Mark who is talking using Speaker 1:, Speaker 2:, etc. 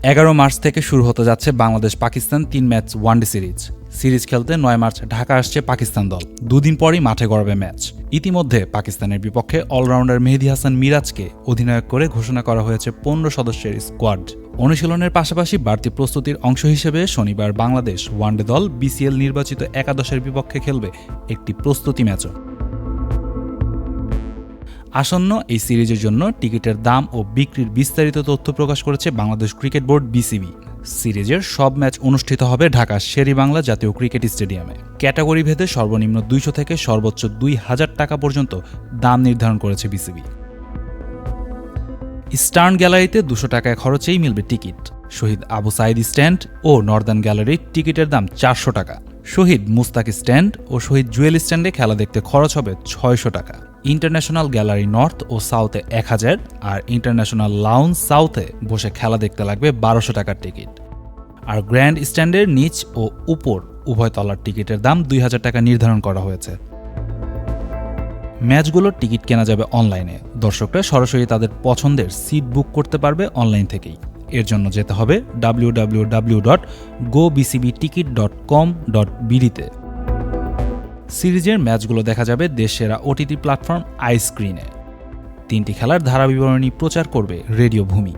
Speaker 1: 11 March থেকে শুরু হতে যাচ্ছে Bangladesh Pakistan 3 match one day series খেলতে 9 মার্চ ঢাকা আসছে পাকিস্তান দল। দুদিন পরই মাঠে গড়াবে ম্যাচ। ইতিমধ্যে পাকিস্তানের বিপক্ষে অলরাউন্ডার মেহেদী হাসান মিরাজকে অধিনায়ক করে ঘোষণা করা হয়েছে 15 সদস্যের স্কোয়াড। অনুশীলনের পাশাপাশি বাড়তি প্রস্তুতির অংশ হিসেবে শনিবার বাংলাদেশ ওয়ানডে দল বিসিএল নির্বাচিত একাদশের বিপক্ষে খেলবে একটি প্রস্তুতি ম্যাচও। আসন্ন এই সিরিজের জন্য টিকিটের দাম ও বিক্রির বিস্তারিত তথ্য প্রকাশ করেছে বাংলাদেশ ক্রিকেট বোর্ড বিসিবি। সিরিজের সব ম্যাচ অনুষ্ঠিত হবে ঢাকার শেরেবাংলা জাতীয় ক্রিকেট স্টেডিয়ামে। ক্যাটাগরি ভেদে সর্বনিম্ন 200 থেকে সর্বোচ্চ 2000 টাকা পর্যন্ত দাম নির্ধারণ করেছে বিসিবি। ইস্টার্ন গ্যালারিতে 200 টাকায় খরচেই মিলবে টিকিট। শহীদ আবু সাইদ স্ট্যান্ড ও নর্দার্ন গ্যালারির টিকিটের দাম 400 টাকা। শহীদ মুস্তাক স্ট্যান্ড ও শহীদ জুয়েল স্ট্যান্ডে খেলা দেখতে খরচ হবে 600 টাকা। ইন্টারন্যাশনাল গ্যালারি নর্থ ও সাউথে 1000 আর ইন্টারন্যাশনাল লাউঞ্জ সাউথে বসে খেলা দেখতে লাগবে 1200 টাকার টিকিট। আর গ্র্যান্ড স্ট্যান্ডের নিচ ও উপর উভয় তলার টিকিটের দাম 2000 টাকা নির্ধারণ করা হয়েছে। ম্যাচগুলোর টিকিট কেনা যাবে অনলাইনে। দর্শকরা সরাসরি তাদের পছন্দের সিট বুক করতে পারবে অনলাইন থেকেই। এর জন্য যেতে হবে www.gobcbticket.com.bd তে। সিরিজের ম্যাচগুলো দেখা যাবে দেশসেরা ওটিটি প্ল্যাটফর্ম আইস্ক্রিনে। 3টি খেলার ধারাবিবরণী প্রচার করবে রেডিও ভূমি।